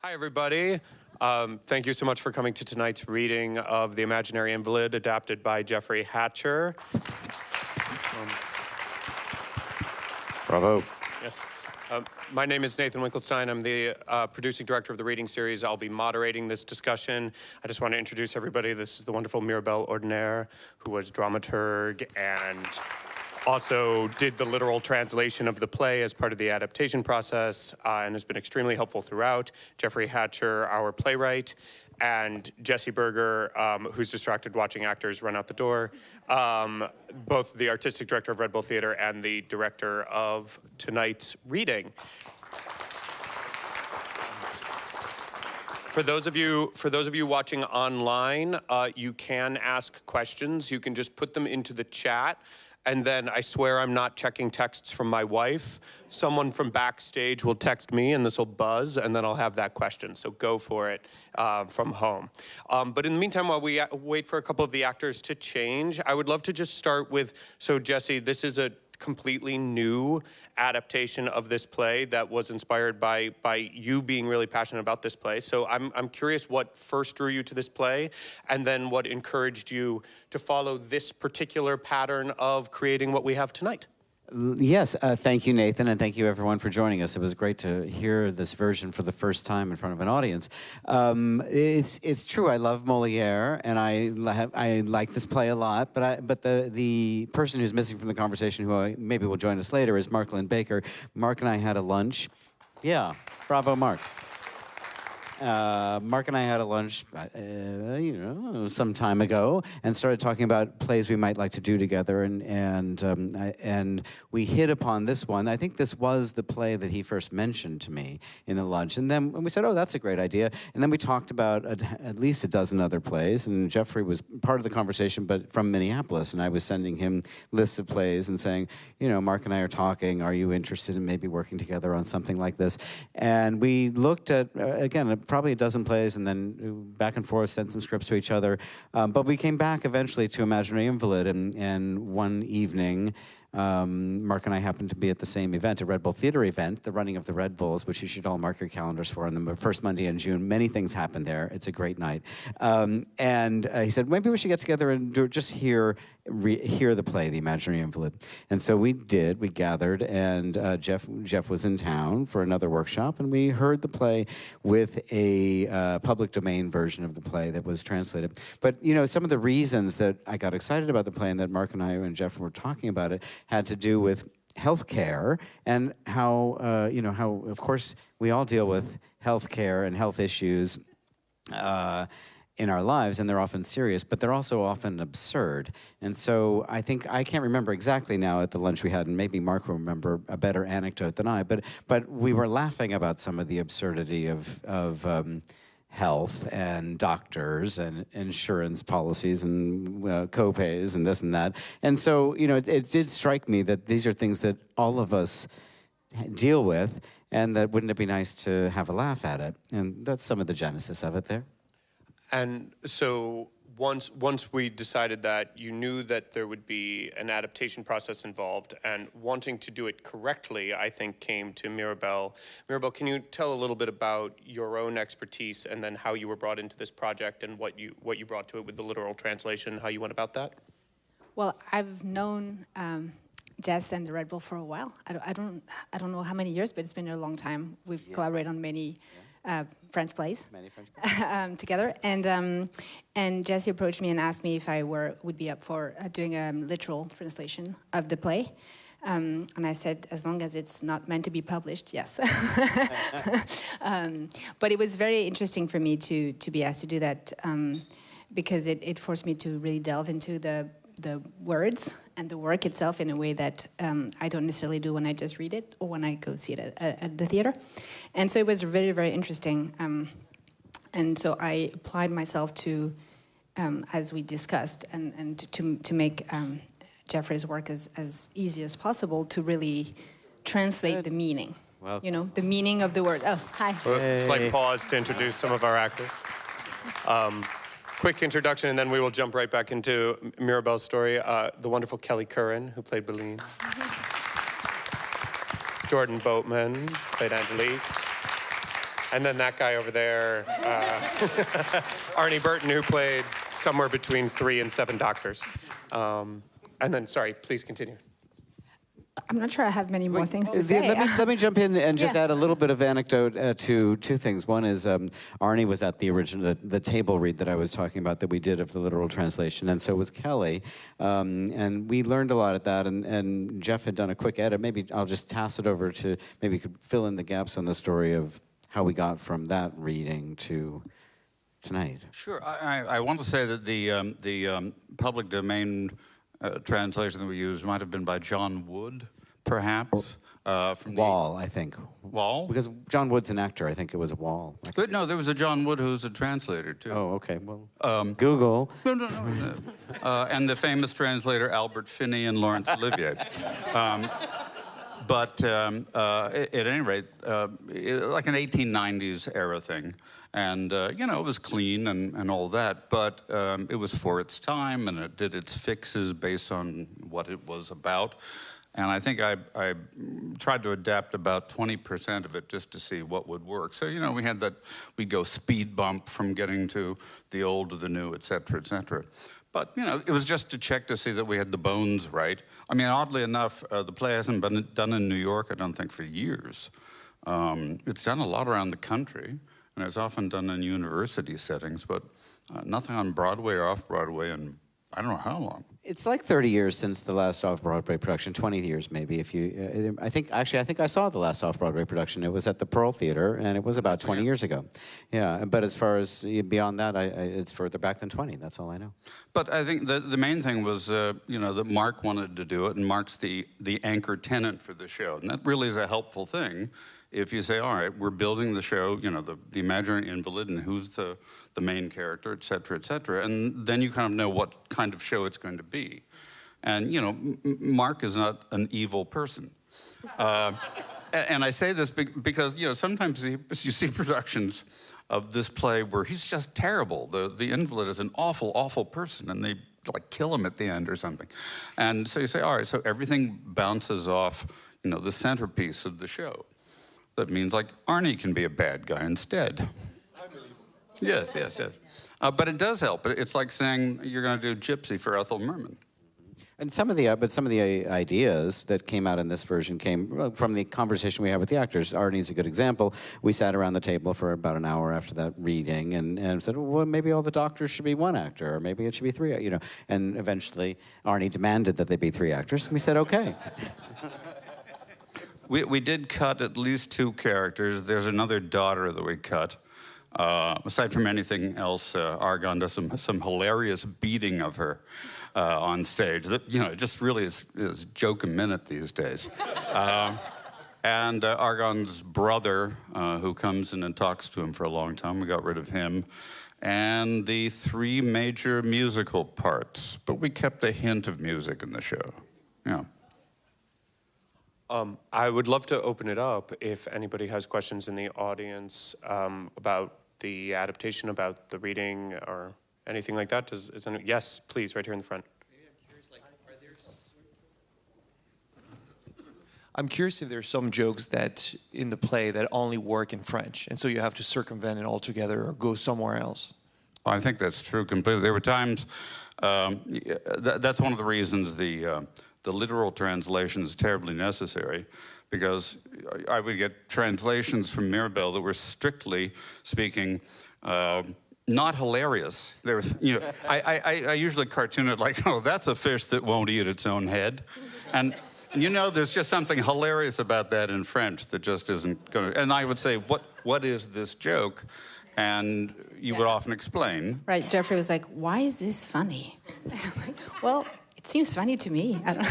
Hi, everybody. Thank you so much for coming to tonight's reading of The Imaginary Invalid, adapted by Jeffrey Hatcher. Bravo. Yes. My name is Nathan Winkelstein. I'm the producing director of the reading series. I'll be moderating this discussion. I just want to introduce everybody. This is the wonderful Mirabelle Ordinaire, who was dramaturg and also did the literal translation of the play as part of the adaptation process and has been extremely helpful throughout. Jeffrey Hatcher, our playwright, and Jesse Berger, who's distracted watching actors run out the door, both the artistic director of Red Bull Theater and the director of tonight's reading. For those of you watching online, you can ask questions. You can just put them into the chat. And then I swear I'm not checking texts from my wife. Someone from backstage will text me and this will buzz and then I'll have that question. So go for it from home. But in the meantime, while we wait for a couple of the actors to change, I would love to just start with, so Jesse, this is a completely new adaptation of this play that was inspired by you being really passionate about this play. So I'm curious what first drew you to this play and then what encouraged you to follow this particular pattern of creating what we have tonight. Yes, thank you, Nathan, and thank you, everyone, for joining us. It was great to hear this version for the first time in front of an audience. It's true, I love Molière, and I like this play a lot, but the person who's missing from the conversation, who maybe will join us later, is Mark Lynn Baker. Mark and I had a lunch. Yeah, bravo, Mark. Mark and I had a lunch, some time ago, and started talking about plays we might like to do together, and we hit upon this one. I think this was the play that he first mentioned to me in the lunch, and then we said, oh, that's a great idea, and then we talked about at least a dozen other plays, and Jeffrey was part of the conversation, but from Minneapolis, and I was sending him lists of plays and saying, Mark and I are talking, are you interested in maybe working together on something like this? And we looked at, again, probably a dozen plays, and then back and forth, sent some scripts to each other. But we came back eventually to Imaginary Invalid, and one evening, Mark and I happened to be at the same event, a Red Bull Theater event, the running of the Red Bulls, which you should all mark your calendars for on the first Monday in June. Many things happen there. It's a great night. And he said, maybe we should get together and just hear the play, The Imaginary Invalid. And so we did. We gathered, and Jeff was in town for another workshop, and we heard the play with a public domain version of the play that was translated. But, some of the reasons that I got excited about the play and that Mark and I and Jeff were talking about it had to do with healthcare and how, how, of course, we all deal with healthcare and health issues in our lives, and they're often serious, but they're also often absurd. And so I think, I can't remember exactly now at the lunch we had, and maybe Mark will remember a better anecdote than I, but we were laughing about some of the absurdity of health and doctors and insurance policies and co-pays and this and that. And so, it did strike me that these are things that all of us deal with, and that wouldn't it be nice to have a laugh at it? And that's some of the genesis of it there. And so once we decided that, you knew that there would be an adaptation process involved, and wanting to do it correctly, I think, came to Mirabelle. Mirabelle, can you tell a little bit about your own expertise and then how you were brought into this project and what you brought to it with the literal translation, how you went about that? Well, I've known Jess and the Red Bull for a while. I don't know how many years, but it's been a long time. We've collaborated on many French plays together, and Jesse approached me and asked me if I would be up for doing a literal translation of the play, and I said, as long as it's not meant to be published, yes. But it was very interesting for me to be asked to do that because it forced me to really delve into the words and the work itself in a way that I don't necessarily do when I just read it or when I go see it at the theater. And so it was very, very interesting. And so I applied myself to, as we discussed, and to make Jeffrey's work as easy as possible to really translate the meaning. Welcome. The meaning of the word. Oh, hi. Hey. Slight pause to introduce some of our actors. Quick introduction, and then we will jump right back into Mirabelle's story. The wonderful Kelley Curran, who played Beline. Boatman played Angelique. And then that guy over there, Arnie Burton, who played somewhere between 3 and 7 doctors. And then, sorry, please continue. I'm not sure I have many more things to say. Let me jump in and just Yeah. add a little bit of anecdote to two things. One is Arnie was at the original, the table read that I was talking about that we did of the literal translation, and so was Kelley. And we learned a lot at that, and Jeff had done a quick edit. Maybe I'll just toss it over to, maybe you could fill in the gaps on the story of how we got from that reading to tonight. Sure. I want to say that the public domain translation that we used might have been by John Wood, perhaps. From Wall, I think. Wall? Because John Wood's an actor. I think it was a Wall. But no, there was a John Wood who's a translator, too. Oh, okay. Well, Google. No. And the famous translator Albert Finney and Laurence Olivier. But at any rate, like an 1890s era thing. And, you know, it was clean and all that, but it was for its time, and it did its fixes based on what it was about. And I think I tried to adapt about 20% of it just to see what would work. So, you know, we had that, we'd go speed bump from getting to the old to the new, et cetera, et cetera. But, you know, it was just to check to see that we had the bones right. I mean, oddly enough, the play hasn't been done in New York, I don't think, for years. It's done a lot around the country, and it's often done in university settings, but nothing on Broadway or off-Broadway in I don't know how long. It's like 30 years since the last off-Broadway production, 20 years maybe. If you, I think I saw the last off-Broadway production. It was at the Pearl Theater, and it was about 20 years ago. Yeah, but as far as beyond that, it's further back than 20. That's all I know. But I think the main thing was, you know, that Mark wanted to do it, and Mark's the anchor tenant for the show, and that really is a helpful thing. If you say, all right, we're building the show, you know, the imaginary invalid, and who's the main character, et cetera, and then you kind of know what kind of show it's going to be. And, you know, Mark is not an evil person. And I say this because, you know, sometimes you see productions of this play where he's just terrible. The invalid is an awful, awful person, and they, like, kill him at the end or something. And so you say, all right, so everything bounces off, you know, the centerpiece of the show. That means, like, Arnie can be a bad guy instead. Yes. But it does help. It's like saying you're going to do Gypsy for Ethel Merman. And some of the ideas that came out in this version came from the conversation we had with the actors. Arnie's a good example. We sat around the table for about an hour after that reading and said, well, maybe all the doctors should be one actor, or maybe it should be 3, you know. And eventually, Arnie demanded that they be 3 actors, and we said, okay. We did cut at least 2 characters. There's another daughter that we cut. Aside from anything else, Argonne does some hilarious beating of her on stage. That, you know, it just really is joke a minute these days. And Argonne's brother, who comes in and talks to him for a long time, we got rid of him. And the 3 major musical parts, but we kept a hint of music in the show. Yeah. I would love to open it up if anybody has questions in the audience about the adaptation, about the reading, or anything like that. Yes, please, right here in the front. I'm curious if there's some jokes that in the play that only work in French, and so you have to circumvent it altogether or go somewhere else. I think that's true completely. There were times, that's one of the reasons the literal translation is terribly necessary, because I would get translations from Mirabelle that were strictly speaking not hilarious. There was, you know, I usually cartoon it like, oh, that's a fish that won't eat its own head, and you know, there's just something hilarious about that in French that just isn't going to. And I would say, what is this joke? And you would often explain. Right, Jeffrey was like, why is this funny? Well, it seems funny to me. I don't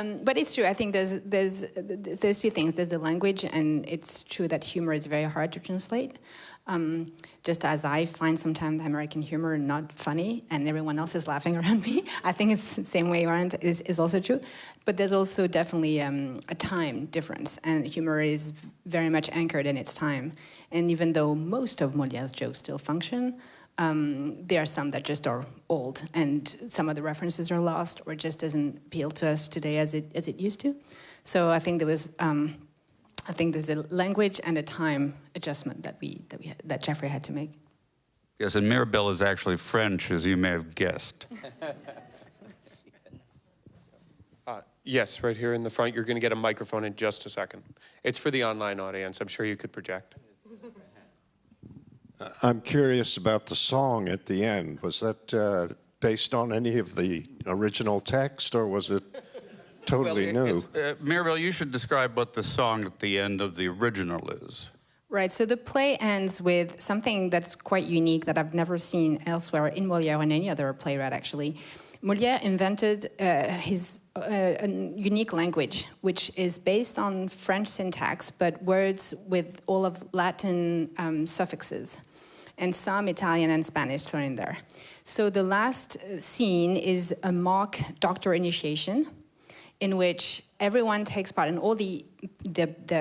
know. But it's true. I think there's 2 things. There's the language, and it's true that humor is very hard to translate. Just as I find sometimes American humor not funny, and everyone else is laughing around me. I think it's the same way around is also true. But there's also definitely a time difference, and humor is very much anchored in its time. And even though most of Molière's jokes still function, there are some that just are old, and some of the references are lost, or just doesn't appeal to us today as it used to. So I think there was I think there's a language and a time adjustment that Jeffrey had to make. Yes, and Mirabelle is actually French, as you may have guessed. Yes, right here in the front. You're going to get a microphone in just a second. It's for the online audience. I'm sure you could project. I'm curious about the song at the end. Was that based on any of the original text, or was it totally new? Mirabelle, you should describe what the song at the end of the original is. Right, so the play ends with something that's quite unique that I've never seen elsewhere in Molière or in any other playwright, actually. Molière invented his a unique language, which is based on French syntax, but words with all of Latin suffixes, and some Italian and Spanish thrown in there. So the last scene is a mock doctor initiation, in which everyone takes part, and all the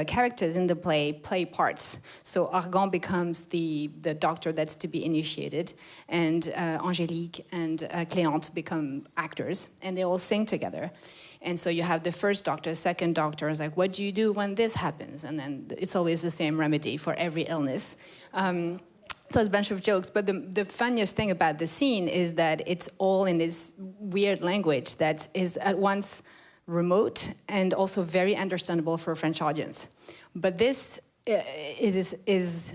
characters in the play parts. So Argan becomes the doctor that's to be initiated, and Angélique and Cléante become actors, and they all sing together. And so you have the first doctor, second doctor is like, what do you do when this happens? And then it's always the same remedy for every illness. There's a bunch of jokes, but the funniest thing about the scene is that it's all in this weird language that is at once remote and also very understandable for a French audience. But this is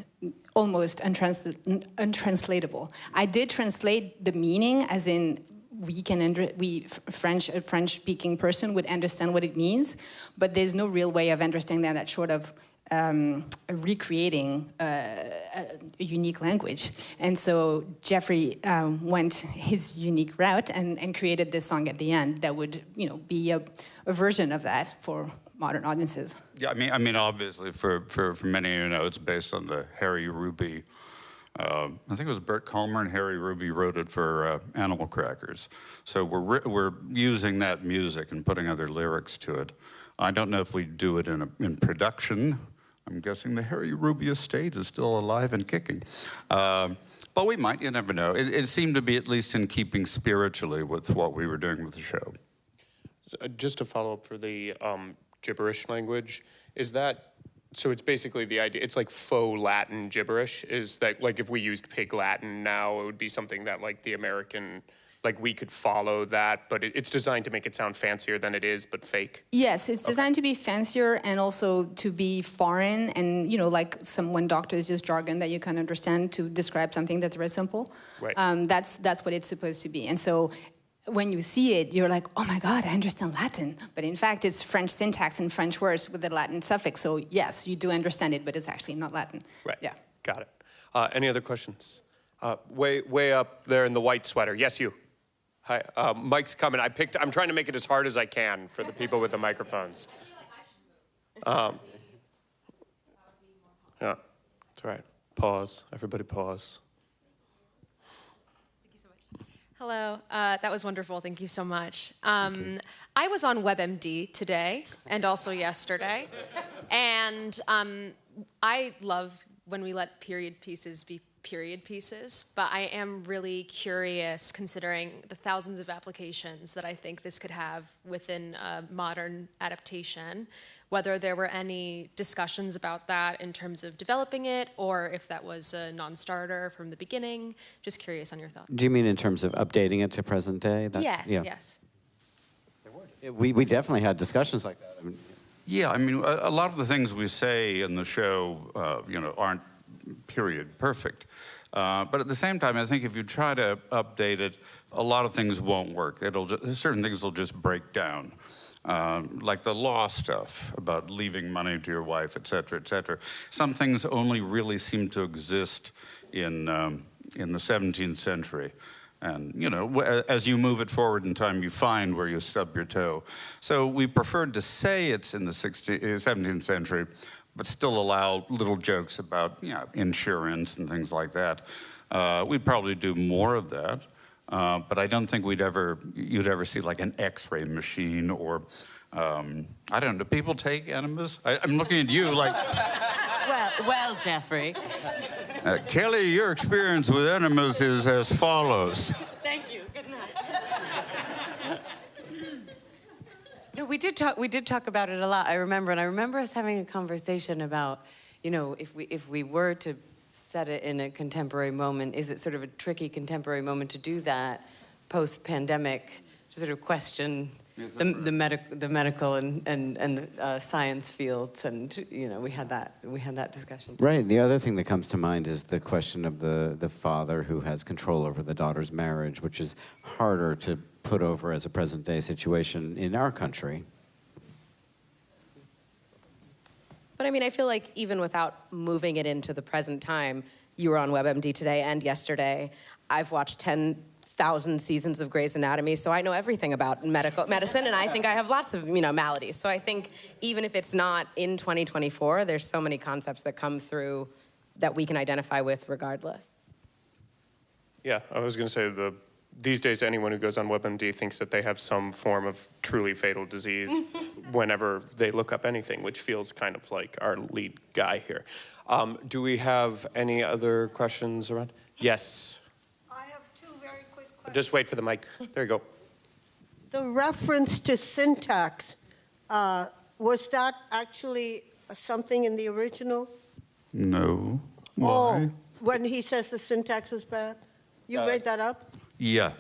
almost untranslatable. I did translate the meaning, as in a French-speaking person would understand what it means, but there's no real way of understanding that short of recreating a unique language. And so Jeffrey went his unique route and created this song at the end that would, be a version of that for modern audiences. Yeah, I mean, obviously, for many of you it's based on the Harry Ruby. I think it was Bert Kalmer and Harry Ruby wrote it for Animal Crackers. So we're using that music and putting other lyrics to it. I don't know if we do it in production. I'm guessing the Harry Ruby estate is still alive and kicking. But we might, you never know. It seemed to be at least in keeping spiritually with what we were doing with the show. Just to follow up for the gibberish language, is that, so it's basically the idea, it's like faux Latin gibberish, is that like if we used pig Latin now, it would be something that like the American, like we could follow that, but it's designed to make it sound fancier than it is, but fake? Yes, it's designed to be fancier and also to be foreign and, like when doctors use jargon that you can understand to describe something that's very simple. Right. That's what it's supposed to be. And so when you see it, you're like, oh my God, I understand Latin. But in fact, it's French syntax and French words with the Latin suffix. So yes, you do understand it, but it's actually not Latin. Right. Yeah. Got it. Any other questions? Way up there in the white sweater. Yes, you. Hi. Mike's coming. I'm trying to make it as hard as I can for the people with the microphones. Yeah, that's right. Pause. Everybody pause. Hello, that was wonderful. Thank you so much. I was on WebMD today and also yesterday, and I love when we let period pieces be period pieces, but I am really curious, considering the thousands of applications that I think this could have within a modern adaptation, whether there were any discussions about that in terms of developing it, or if that was a non-starter from the beginning. Just curious on your thoughts. Do you mean in terms of updating it to present day? Yes, yeah. yes. We definitely had discussions like that. Yeah, I mean, a lot of the things we say in the show, aren't period perfect. But at the same time, I think if you try to update it, a lot of things won't work. Certain things will just break down. Like the law stuff about leaving money to your wife, et cetera, et cetera. Some things only really seem to exist in the 17th century. And, as you move it forward in time, you find where you stub your toe. So we preferred to say it's in the 17th century, but still allow little jokes about, insurance and things like that. We'd probably do more of that. But I don't think you'd ever see like an X-ray machine or, I don't know, do people take enemas? I'm looking at you like... Well, Jeffrey. Kelley, your experience with enemas is as follows. Thank you. Good night. No, we did talk about it a lot. I remember us having a conversation about, you know, if we were to set it in a contemporary moment, is it sort of a tricky contemporary moment to do that post-pandemic, to sort of question the medical and the science fields, and you know, we had that discussion. Right. The other thing that comes to mind is the question of the father who has control over the daughter's marriage, which is harder to put over as a present-day situation in our country. But I mean, I feel like even without moving it into the present time, you were on WebMD today and yesterday. I've watched 10,000 seasons of Grey's Anatomy, so I know everything about medicine, and I think I have lots of, you know, maladies. So I think even if it's not in 2024, there's so many concepts that come through that we can identify with regardless. Yeah, I was going to say these days anyone who goes on WebMD thinks that they have some form of truly fatal disease whenever they look up anything, which feels kind of like our lead guy here. Do we have any other questions around? Yes. I have two very quick questions. Just wait for the mic. There you go. The reference to syntax, was that actually something in the original? No. Why? Oh, when he says the syntax was bad? You made that up? Yeah.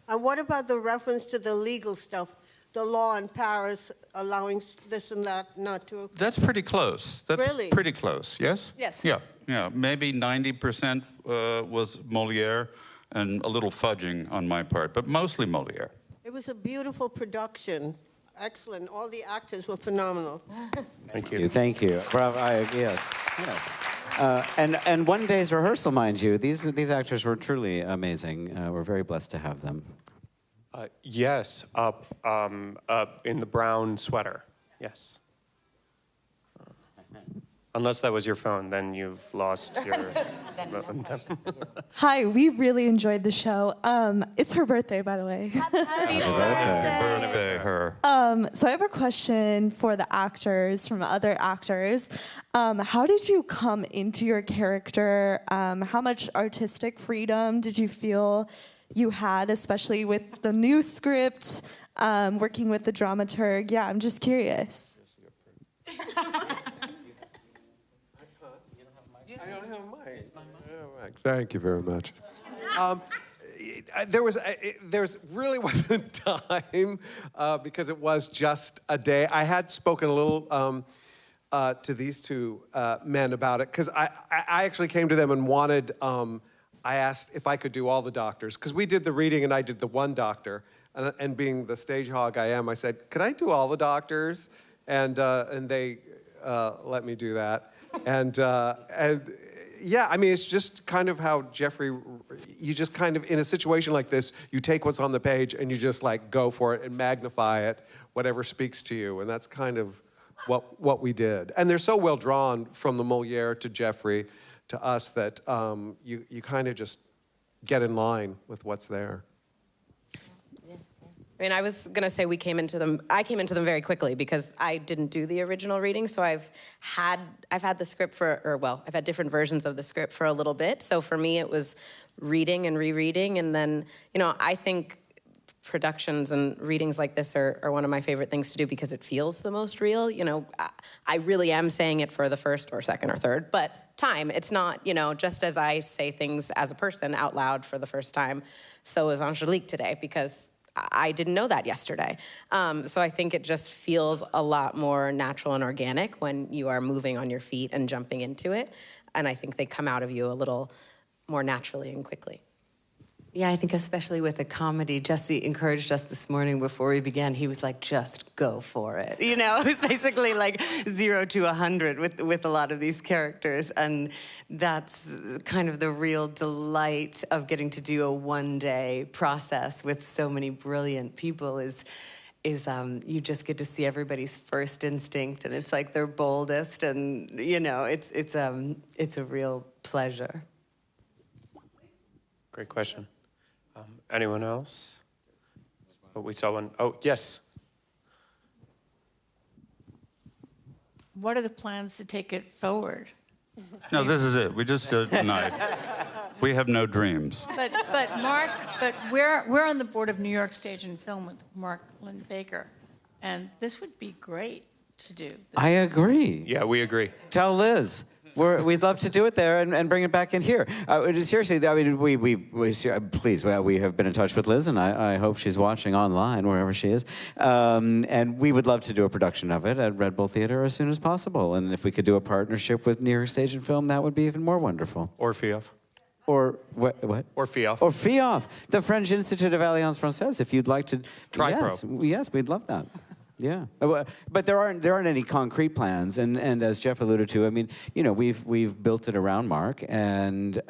And what about the reference to the legal stuff? The law in Paris allowing this and that not to... That's pretty close. That's Really? pretty close, yes? Yes. Yeah, yeah. Maybe 90% was Molière and a little fudging on my part, but mostly Molière. It was a beautiful production. Excellent. All the actors were phenomenal. Thank you. Thank you. Bravo. Yes. And one day's rehearsal, mind you. These actors were truly amazing. We're very blessed to have them. Yes, up in the brown sweater. Yes. Unless that was your phone, then you've lost your... Hi, we really enjoyed the show. It's her birthday, by the way. Happy birthday, her. So I have a question for the actors, from other actors. How did you come into your character? How much artistic freedom did you feel you had, especially with the new script, working with the dramaturg? Yeah, I'm just curious. I don't have a mic. Thank you very much. There really wasn't time because it was just a day. I had spoken a little to these two men about it because I actually came to them and wanted. I asked if I could do all the doctors because we did the reading and I did the one doctor. And being the stage hog I am, I said, "Could I do all the doctors?" And they let me do that. And yeah, I mean, it's just kind of how Jeffrey, you just kind of, in a situation like this, you take what's on the page and you just like go for it and magnify it, whatever speaks to you. And that's kind of what we did. And they're so well drawn from the Molière to Jeffrey to us that you kind of just get in line with what's there. I mean, I was gonna say I came into them very quickly because I didn't do the original reading, so I've had the script I've had different versions of the script for a little bit. So for me, it was reading and rereading, and then, you know, I think productions and readings like this are one of my favorite things to do because it feels the most real. You know, I really am saying it for the first or second or third, but time. It's not, you know, just as I say things as a person out loud for the first time, so is Angelique today, because I didn't know that yesterday. So I think it just feels a lot more natural and organic when you are moving on your feet and jumping into it. And I think they come out of you a little more naturally and quickly. Yeah, I think especially with a comedy, Jesse encouraged us this morning before we began. He was like, just go for it. You know, it was basically like 0 to 100 with a lot of these characters. And that's kind of the real delight of getting to do a one-day process with so many brilliant people is you just get to see everybody's first instinct, and it's like their boldest, and, you know, it's a real pleasure. Great question. Anyone else? Oh, we saw one. Oh, yes. What are the plans to take it forward? No, this is it. We just did tonight. We have no dreams. But Mark, we're on the board of New York Stage and Film with Mark Lynn Baker, And this would be great to do. I agree. Yeah, we agree. Tell Liz. We'd love to do it there and bring it back in here. Seriously, I mean, please, we have been in touch with Liz, and I hope she's watching online, wherever she is. And we would love to do a production of it at Red Bull Theater as soon as possible. And if we could do a partnership with New York Stage and Film, that would be even more wonderful. Or FIAF. Or what? Or FIAF. Or FIAF, the French Institute Alliance Française. If you'd like to, yes, we'd love that. Yeah, but there aren't any concrete plans, and as Jeff alluded to, I mean, you know, we've built it around Mark, and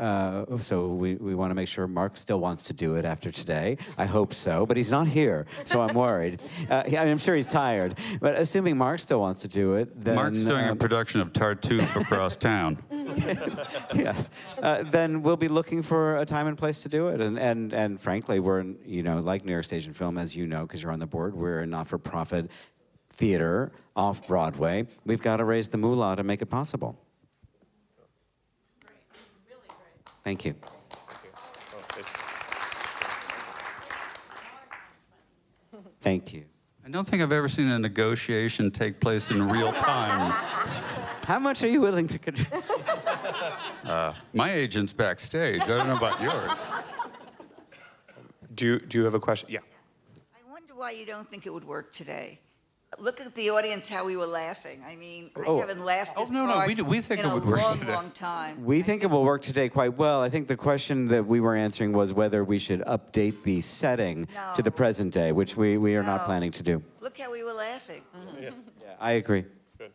so we want to make sure Mark still wants to do it after today. I hope so, but he's not here, so I'm worried. I'm sure he's tired, but assuming Mark still wants to do it, then Mark's doing a production of Tartuffe across town. Yes, then we'll be looking for a time and place to do it, and frankly, we're like New York Stage and Film, as you know, because you're on the board. We're a not-for-profit theater off Broadway. We've got to raise the moolah to make it possible. Really great. Thank you. Thank you. I don't think I've ever seen a negotiation take place in real time. How much are you willing to contribute? My agent's backstage. I don't know about yours. Do you have a question? Yeah. I wonder why you don't think it would work today. Look at the audience, how we were laughing. I mean, I haven't laughed this hard we think in it would work a long, today. long time. We think it will work today quite well. I think the question that we were answering was whether we should update the setting to the present day, which we are not planning to do. Look how we were laughing. Yeah. I agree. Good.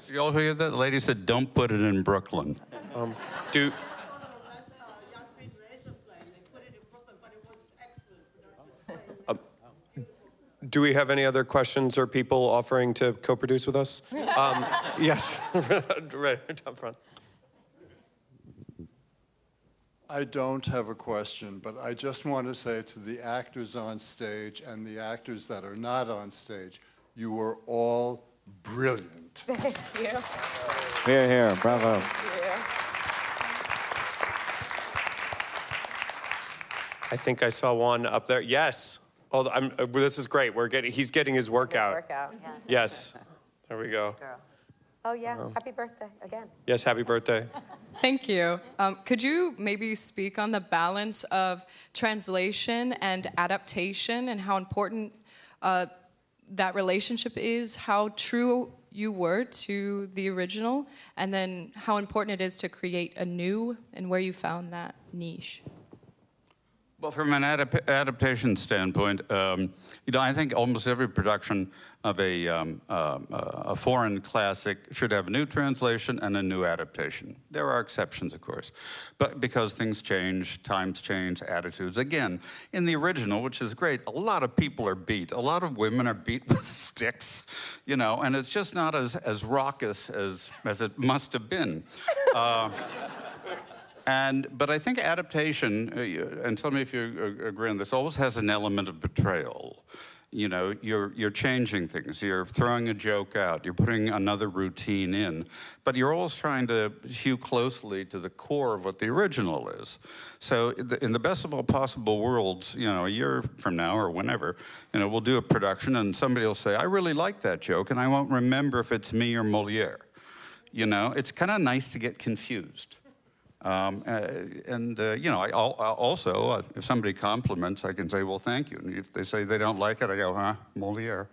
You all hear that? The lady said, "Don't put it in Brooklyn." Do we have any other questions or people offering to co-produce with us? Yes, right up front. I don't have a question, but I just want to say to the actors on stage and the actors that are not on stage, you were all brilliant. Thank you. Here, here, bravo. I think I saw one up there. Yes. Oh, this is great. He's getting his workout. Workout, yeah. Yes. There we go. Oh, yeah. Happy birthday again. Yes, happy birthday. Thank you. Could you maybe speak on the balance of translation and adaptation and how important that relationship is, how true you were to the original, and then how important it is to create a new and where you found that niche? Well, from an adaptation standpoint, I think almost every production of a foreign classic should have a new translation and a new adaptation. There are exceptions, of course, but because things change, times change, attitudes. Again, in the original, which is great, a lot of people are beat. A lot of women are beat with sticks, and it's just not as raucous as it must have been. But I think adaptation, and tell me if you agree on this, always has an element of betrayal. You're changing things. You're throwing a joke out. You're putting another routine in. But you're always trying to hew closely to the core of what the original is. So in the best of all possible worlds, a year from now or whenever, we'll do a production and somebody will say, I really like that joke, and I won't remember if it's me or Molière. It's kind of nice to get confused. I also, if somebody compliments, I can say, well, thank you. And if they say they don't like it, I go, Molière.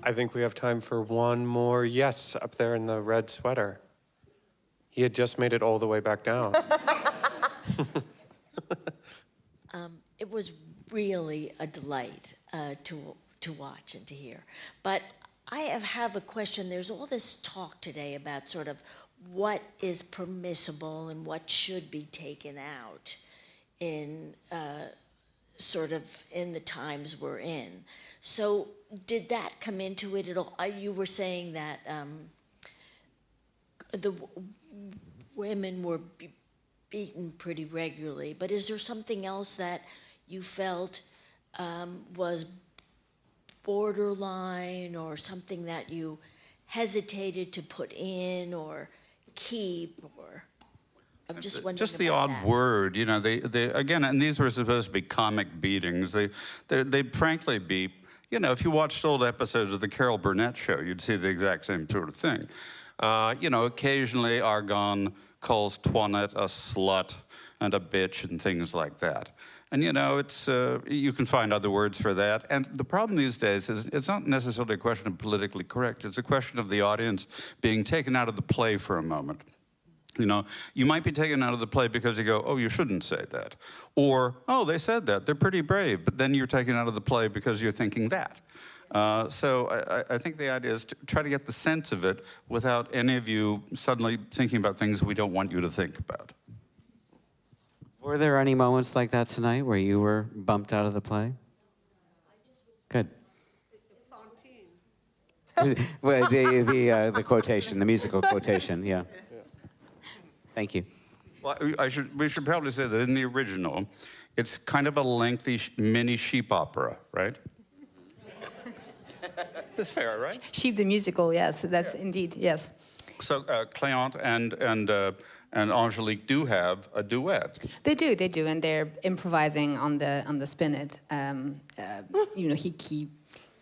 I think we have time for one more yes up there in the red sweater. He had just made it all the way back down. It was really a delight to watch and to hear. But I have a question. There's all this talk today about sort of what is permissible and what should be taken out in sort of in the times we're in. So did that come into it at all? You were saying that the women were beaten pretty regularly, but is there something else that you felt was borderline, or something that you hesitated to put in or keep? Or I'm just wondering Just the about odd that. word, you know. They again, and these were supposed to be comic beatings. They'd frankly be, you know, if you watched old episodes of the Carol Burnett show, you'd see the exact same sort of thing. You know, occasionally Argonne calls Toinette a slut and a bitch and things like that. And you know, it's you can find other words for that. And the problem these days is it's not necessarily a question of politically correct. It's a question of the audience being taken out of the play for a moment. You know, you might be taken out of the play because you go, oh, you shouldn't say that. Or, oh, they said that. They're pretty brave. But then you're taken out of the play because you're thinking that. So I think the idea is to try to get the sense of it without any of you suddenly thinking about things we don't want you to think about. Were there any moments like that tonight where you were bumped out of the play? Good. Well, the quotation, the musical quotation, yeah. Thank you. Well, we should probably say that in the original, it's kind of a lengthy mini sheep opera, right? It's fair, right? Sheep the musical, yes, that's indeed, yes. So Cléante and Angélique do have a duet. They do, and they're improvising on the spinet. You know, he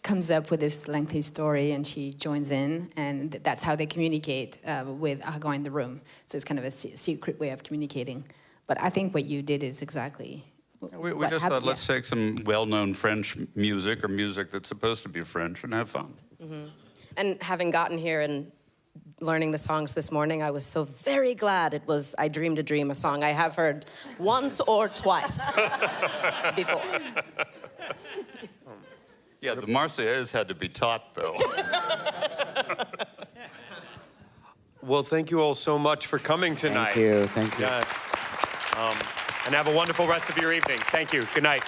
comes up with this lengthy story, and she joins in, and that's how they communicate with Argonne in the room. So it's kind of a secret way of communicating. But I think what you did is exactly. We just thought, let's take some well-known French music or music that's supposed to be French and have fun. Mm-hmm. And having gotten here and learning the songs this morning, I was so very glad it was I Dreamed a Dream, a song I have heard once or twice before. Yeah, the Marseillaise had to be taught, though. Well, thank you all so much for coming tonight. Thank you. Yes. And have a wonderful rest of your evening. Thank you. Good night.